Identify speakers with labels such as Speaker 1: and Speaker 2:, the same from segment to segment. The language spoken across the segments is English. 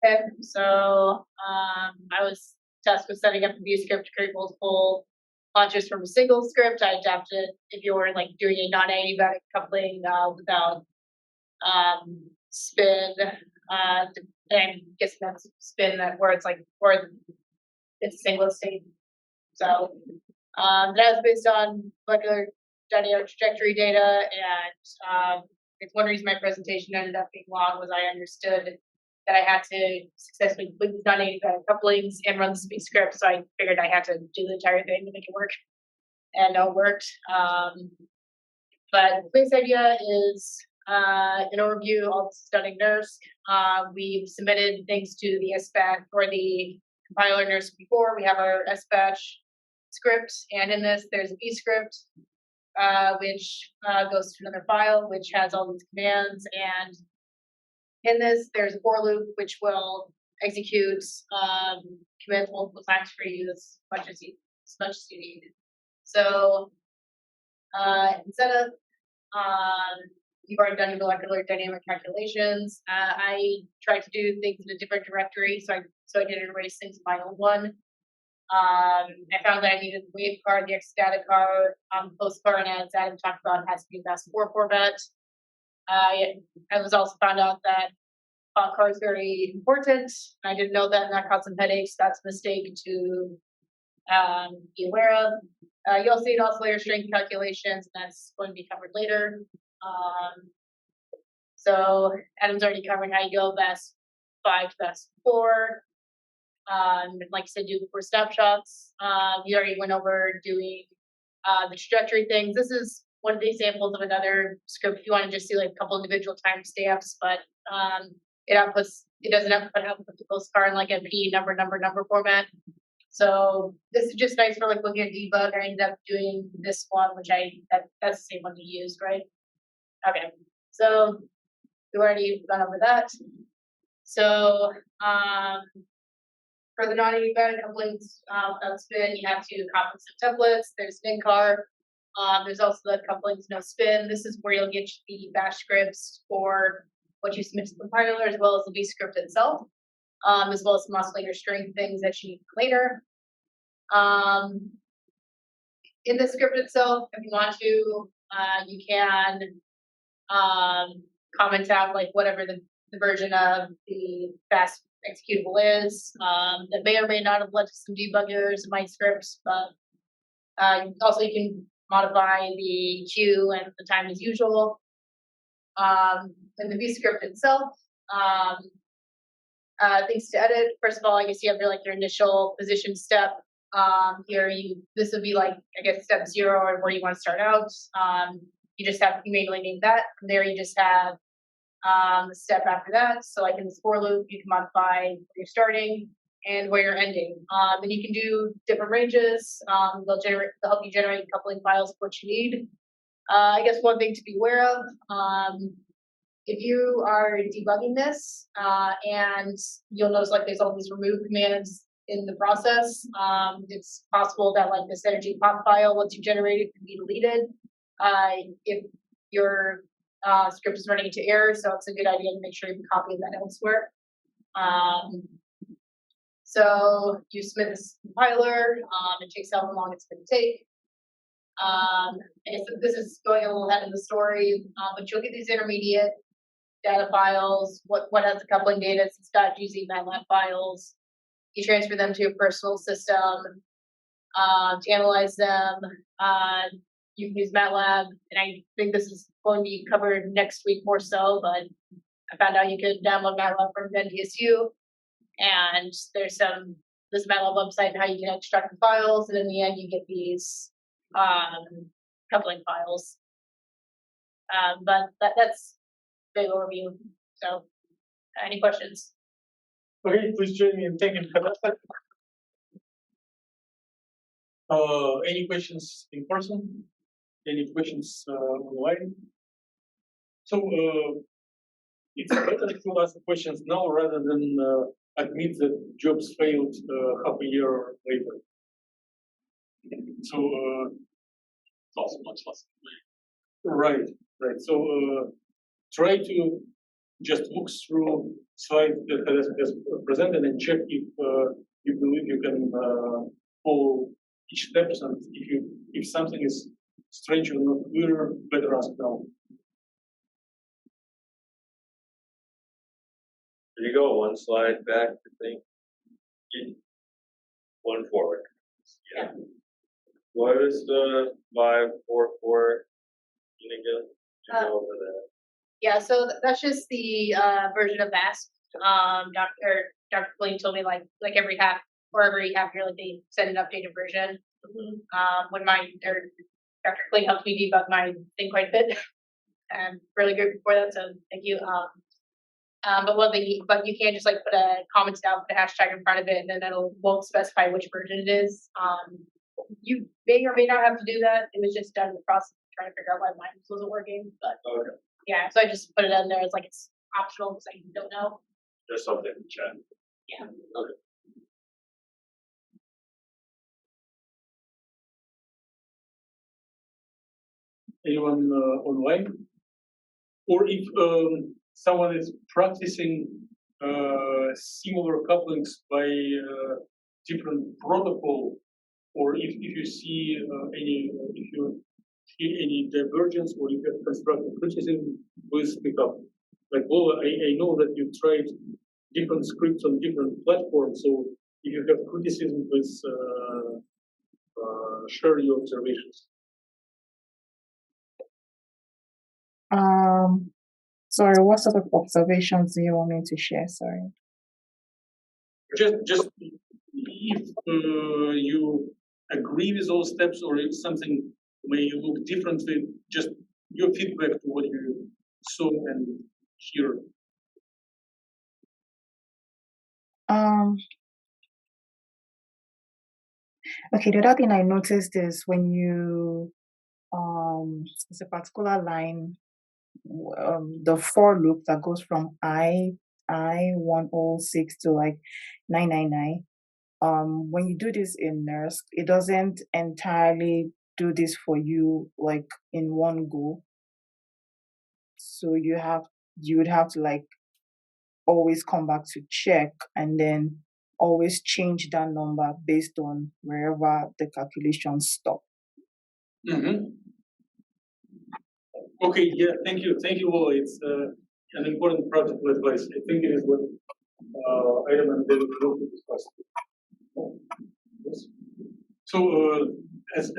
Speaker 1: Okay, so I was tasked with setting up a view script to create multiple launches from a single script. I adapted if you were like doing a non-adiabatic coupling without spin. And guess that's spin that where it's like where it's a single state. So that was based on molecular dynamic trajectory data, and it's one reason my presentation ended up being long was I understood that I had to successfully complete these non-adiabatic couplings and run the speed script, so I figured I had to do the entire thing to make it work, and it worked. But the basic idea is an overview of stunning nurse. We've submitted things to the SBAT or the compiler nurse before. We have our SBAT script, and in this there's a B script, which goes to another file, which has all these commands. And in this, there's a for loop, which will execute commands multiple times for you as much as you need. So instead of you've already done your molecular dynamic calculations, I tried to do things in a different directory, so I didn't erase things in my old one. I found that I needed the wave card, the X-data card, post card, and as Adam talked about, it has to be in FAST4 format. I was also found out that font card is very important. I didn't know that, and that caused some headaches. That's a mistake to be aware of. You'll see oscillator strength calculations, and that's going to be covered later. So Adam's already covered how you go FAST5 to FAST4. Like I said, do before snapshots. We already went over doing the trajectory things. This is one of the examples of another script if you want to just see like a couple individual timestamps, but it doesn't output the postcard in like a P number format. So this is just nice for like looking at debug. I ended up doing this one, which that's the same one you used, right? Okay, so we've already gone over that. So for the non-adiabatic couplings without spin, you have to copy some templates. There's NINCAR. There's also the couplings no spin. This is where you'll get the bash scripts for what you submit to the compiler, as well as the B script itself, as well as some oscillator strength things that you need later. In the script itself, if you want to, you can comment out like whatever the version of the fast executable is. That may or may not have led to some debuggers in my scripts, but also you can modify the queue and the time as usual. In the V script itself, things to edit. First of all, I guess you have your initial position step. Here, this would be like, I guess, step 0 or where you want to start out. You just have to manually name that. From there, you just have the step after that. So like in this for loop, you can modify where you're starting and where you're ending. And you can do different ranges. They'll help you generate coupling files of what you need. I guess one thing to be aware of, if you are debugging this, and you'll notice like there's all these remove commands in the process, it's possible that like this energy pop file, once you generate it, can be deleted if your script is running into error. So it's a good idea to make sure you copy that elsewhere. So you submit this compiler, it takes how long it's going to take. I guess this is going a little ahead of the story, but you'll get these intermediate data files. What has the coupling data? It's got using MATLAB files. You transfer them to your personal system to analyze them. You can use MATLAB, and I think this is going to be covered next week more so, but I found out you could download MATLAB from NDSU, and there's this MATLAB website and how you can extract the files, and in the end you get these coupling files. But that's a big overview. So, any questions?
Speaker 2: Okay, please join me in thanking Hadassah. Any questions in person? Any questions online? So it's better to ask questions now rather than admit that jobs failed half a year later. So
Speaker 3: also much less.
Speaker 2: right. So try to just look through slides that Hadassah has presented and check if you believe you can follow each step, and if something is strange or not clear, better ask now.
Speaker 3: There you go, one slide back, I think. One forward.
Speaker 1: Yeah.
Speaker 3: What is the 544 again? Over that.
Speaker 1: Yeah, so that's just the version of VASP. Dr. Blaine told me like every half year, like they send an updated version. When Dr. Blaine helped me debug my thing quite a bit. And really good before that, so thank you. But you can't just like put a comments down, put a hashtag in front of it, and then won't specify which version it is. You may or may not have to do that. It was just done in the process of trying to figure out why mine wasn't working. But
Speaker 3: Okay.
Speaker 1: yeah, so I just put it in there as like it's optional because I don't know.
Speaker 3: There's something to check.
Speaker 1: Yeah.
Speaker 3: Okay.
Speaker 2: Anyone online? Or if someone is practicing similar couplings by different protocol, or if you see any divergence or you have constructive criticism, please speak up. Like, well, I know that you tried different scripts on different platforms, so if you have criticism, please share your observations.
Speaker 4: Sorry, what sort of observations do you want me to share? Sorry.
Speaker 2: Just if you agree with those steps, or if something may look differently, just your feedback to what you saw and hear.
Speaker 4: Okay, the other thing I noticed is when you it's a particular line, the for loop that goes from I106 to like 999. When you do this in NERSC, it doesn't entirely do this for you like in one go. So you would have to like always come back to check and then always change that number based on wherever the calculations stop.
Speaker 2: Mm-hmm. Okay, yeah, thank you, Lola. It's an important practical advice. I think it is what Adam and David will discuss. Yes. So as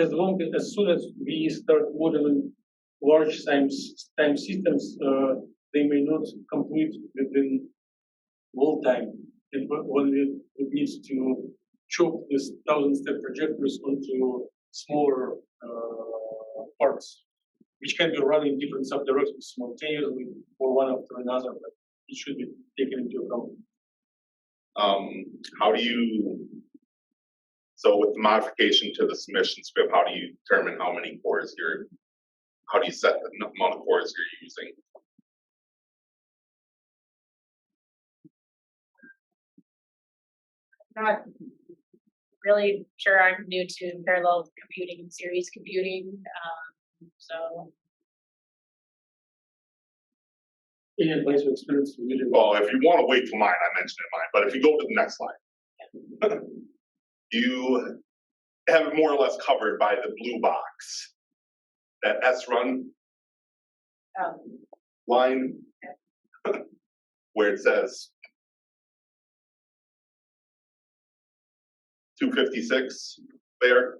Speaker 2: soon as we start modeling large time systems, they may not complete within all time. And when we need to chop these 1,000-step trajectories onto smaller parts, which can be run in different subdirections simultaneously or one after another, but it should be taken into account.
Speaker 5: How do you, so with the modification to the submission script, how do you determine how many cores how do you set the amount of cores you're using?
Speaker 1: Not really sure. I'm new to parallel computing and series computing, so.
Speaker 2: Any advice or experience from you?
Speaker 5: Well, if you want to wait till mine, I mentioned it in mine, but if you go to the next slide, you have it more or less covered by the blue box. That S-run line, where it says 256 there.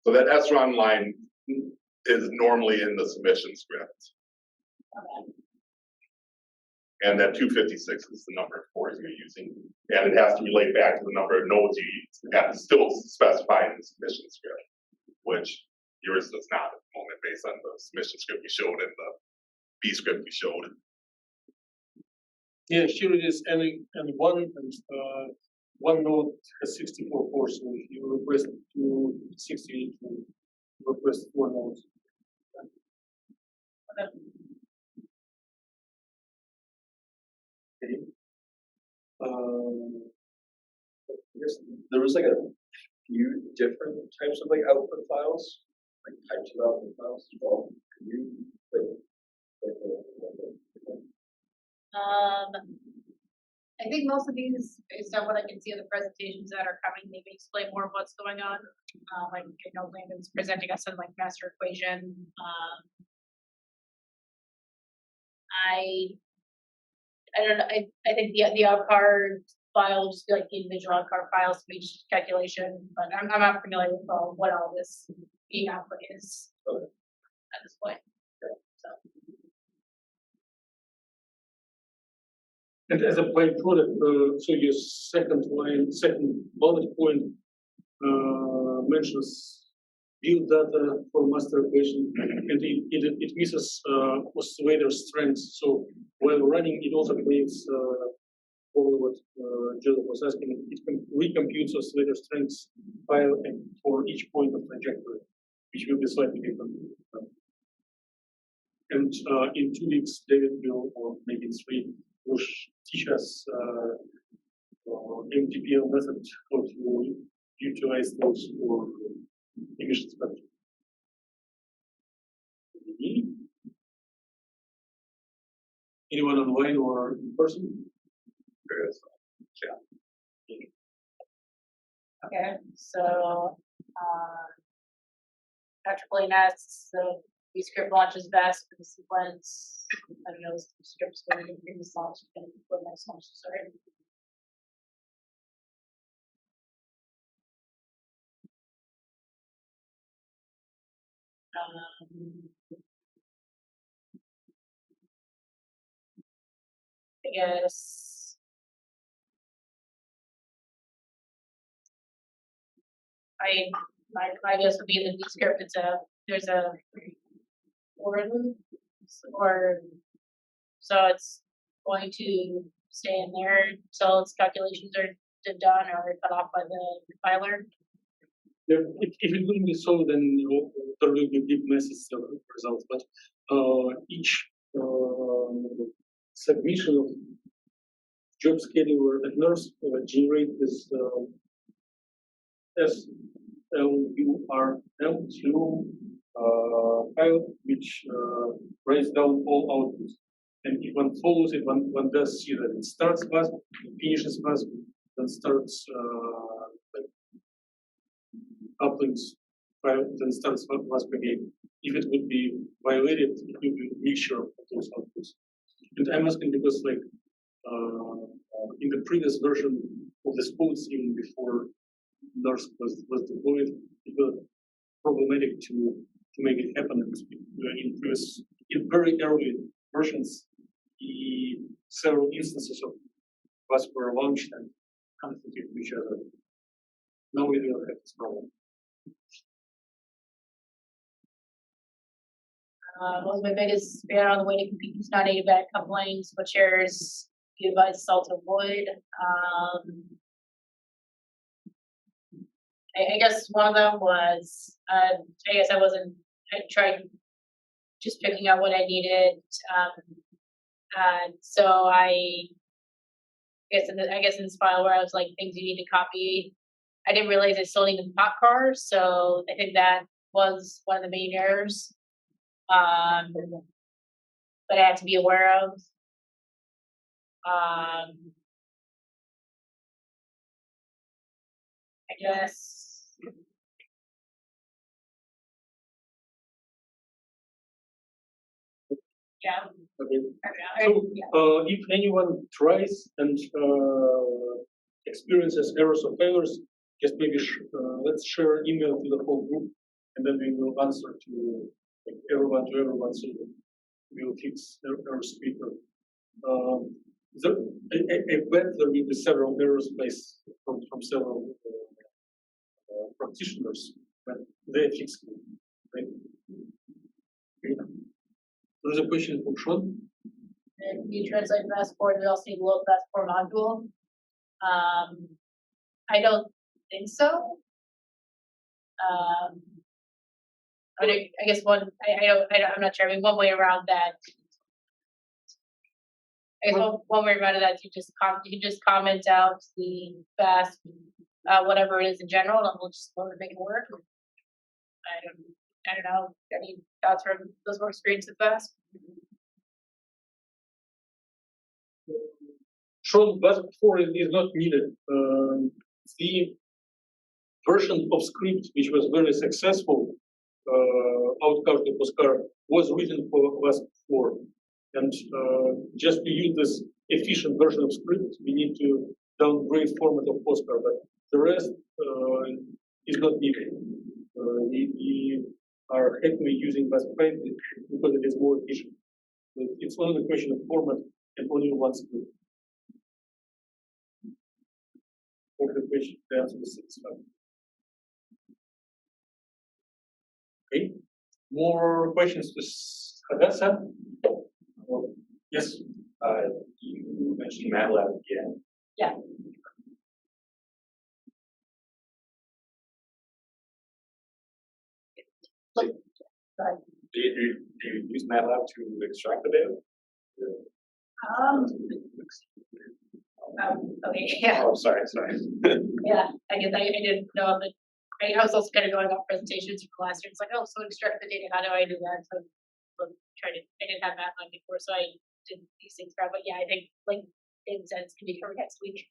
Speaker 5: So that S-run line is normally in the submission script. And that 256 is the number of cores you're using. And it has to relate back to the number of nodes you use. It has to still specify in the submission script, which yours does not at the moment based on the submission script we showed and the B script we showed.
Speaker 2: Yeah, here it is, and one node has 64 cores, so if you request 260, you request 4 nodes. Okay.
Speaker 3: Yes, there was like a few different types of like output files.
Speaker 6: like type 2 output files as well? Could you
Speaker 1: I think most of these, based on what I can see of the presentations that are coming, maybe explain more of what's going on. Like, you know, Landon's presenting us in like master equation. I don't know. I think the outcard file just be like the individual outcard files for each calculation, but I'm not familiar with what all this being output is at this point. So.
Speaker 2: And as a byproduct, so your second bullet point mentions build data for master equation, and it misses oscillator strength. So while running, it also creates probably what Jill was asking. It recomputes oscillator strengths file and for each point of trajectory, which will be slightly different. And in 2 weeks, David will, or maybe in 3, will teach us MTPL method how to utilize those for emission spectrum. Anyone online or in person?
Speaker 1: Okay, so Dr. Blaine asks, so the script launches best for the sequence. I don't know, the script's going to be this launch, going to be the next launch, sorry. I guess my guess would be that the script there's a algorithm, or so it's going to stay in there until its calculations are done or cut off by the compiler.
Speaker 2: Yeah, if it wouldn't be so, then there will be big messes of results. But each submission of job scheduler at nurse generate this SLURL2 file, which writes down all outputs. And if one follows it, one does see that it starts fast, it finishes fast, then starts couplings file, then starts fast again. If it would be violated, it would be a mixture of those outputs. And I'm asking because, like, in the previous version of the spots, even before nurse was deployed, it was problematic to make it happen. In very early versions, several instances of bus were launched and conflicted with each other. Now we don't have this problem.
Speaker 1: One of my biggest fear on the way to compete is nonadiabatic couplings, which shares you advise us all to avoid. I guess one of them was, I guess I tried just picking out what I needed. So I guess in this file where I was like, things you need to copy, I didn't realize I still needed the hot car. So I think that was one of the main errors. But I have to be aware of. I guess. Yeah.
Speaker 2: Okay. So, if anyone tries and experiences errors or failures, just maybe let's share an email to the whole group, and then we will answer to everyone, so we will fix errors quicker. I bet there will be several errors placed from several practitioners, but they fix it, right? Okay. There's a question from Sean.
Speaker 1: And you translate passport, we also need a load passport module. I don't think so. I guess I'm not sure. I mean, one way around that. I guess one way around that, you can just comment out the fast, whatever it is in general, and we'll just make it work. I don't know, any thoughts from those more experienced with us?
Speaker 2: Shown but before is not needed. The version of script which was very successful, outcast the postcard, was written for was before. And just to use this efficient version of script, we need to downgrade format of postcard, but the rest is not needed. We are happily using Basque because it is more efficient. It's only a question of format and only one script. For the question, the answer is satisfying. Okay, more questions to Hadassah? Yes.
Speaker 3: You mentioned MATLAB again.
Speaker 1: Yeah.
Speaker 3: Do you use MATLAB to extract the data?
Speaker 1: Okay, yeah,
Speaker 3: Oh, sorry.
Speaker 1: yeah, I guess I didn't know, but I was also kind of going off presentations from last year. It's like, oh, so extract the data, how do I do that? So I'm trying to, I didn't have MATLAB before, so I did these things for, but yeah, I think like in sense can be covered next week.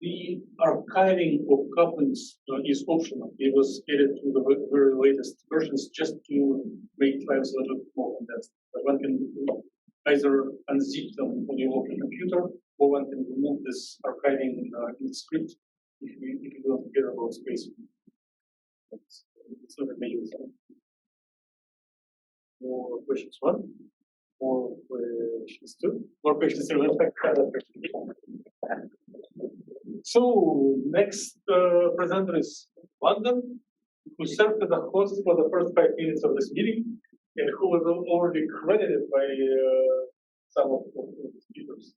Speaker 2: The archiving of couplings is optional. It was added to the very latest versions just to make files a little bit more condensed. But one can either unzip them on your local computer, or one can remove this archiving in the script if you don't care about space. It's not a major thing. More questions, one? More questions, two? More questions, three? So, next presenter is London, who served as a host for the first 5 minutes of this meeting, and who was already credited by some of the speakers.